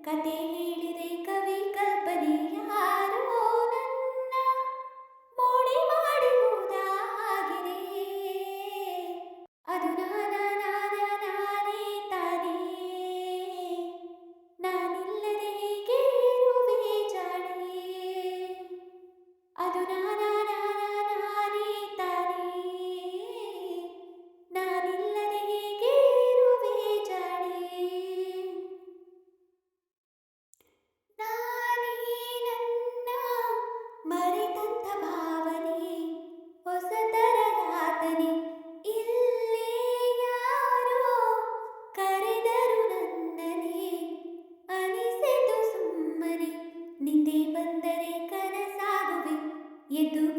ಕತೆ ಹೇಳಿದೆ ಕವಿ ಕಲ್ಪನೆ ಯಾರೋ ನನ್ನ ಮೋಡಿ ಮಾಡಿರುವುದಾಗಿದೆ. ಅದು ನಾನೇ ತಾನೇ. ನಾನಿಲ್ಲದೆ ಹೇಗೆ ಇರುವೆ ಜಾಣೆ. ಅದು ನಾನೇ ತಾನೇ. ನಾನಿಲ್ಲದೆ ಹೇಗೆ ಇರುವೆ ಜಾಣೆ. ನಾನೇ ನನ್ನ ಮರೆತಂತ ಭಾವನೆ, ಹೊಸತರ ಯಾತನೆ. ಇಲ್ಲೇ ಯಾರೋ ಕರೆದರು ನನ್ನನೆ, ಅನಿಸೆತು ಸುಮ್ಮನೆ. ನಿದ್ದೆ ಬಂದರೆ ಕನಸಾಗುವೆ, ಎದ್ದು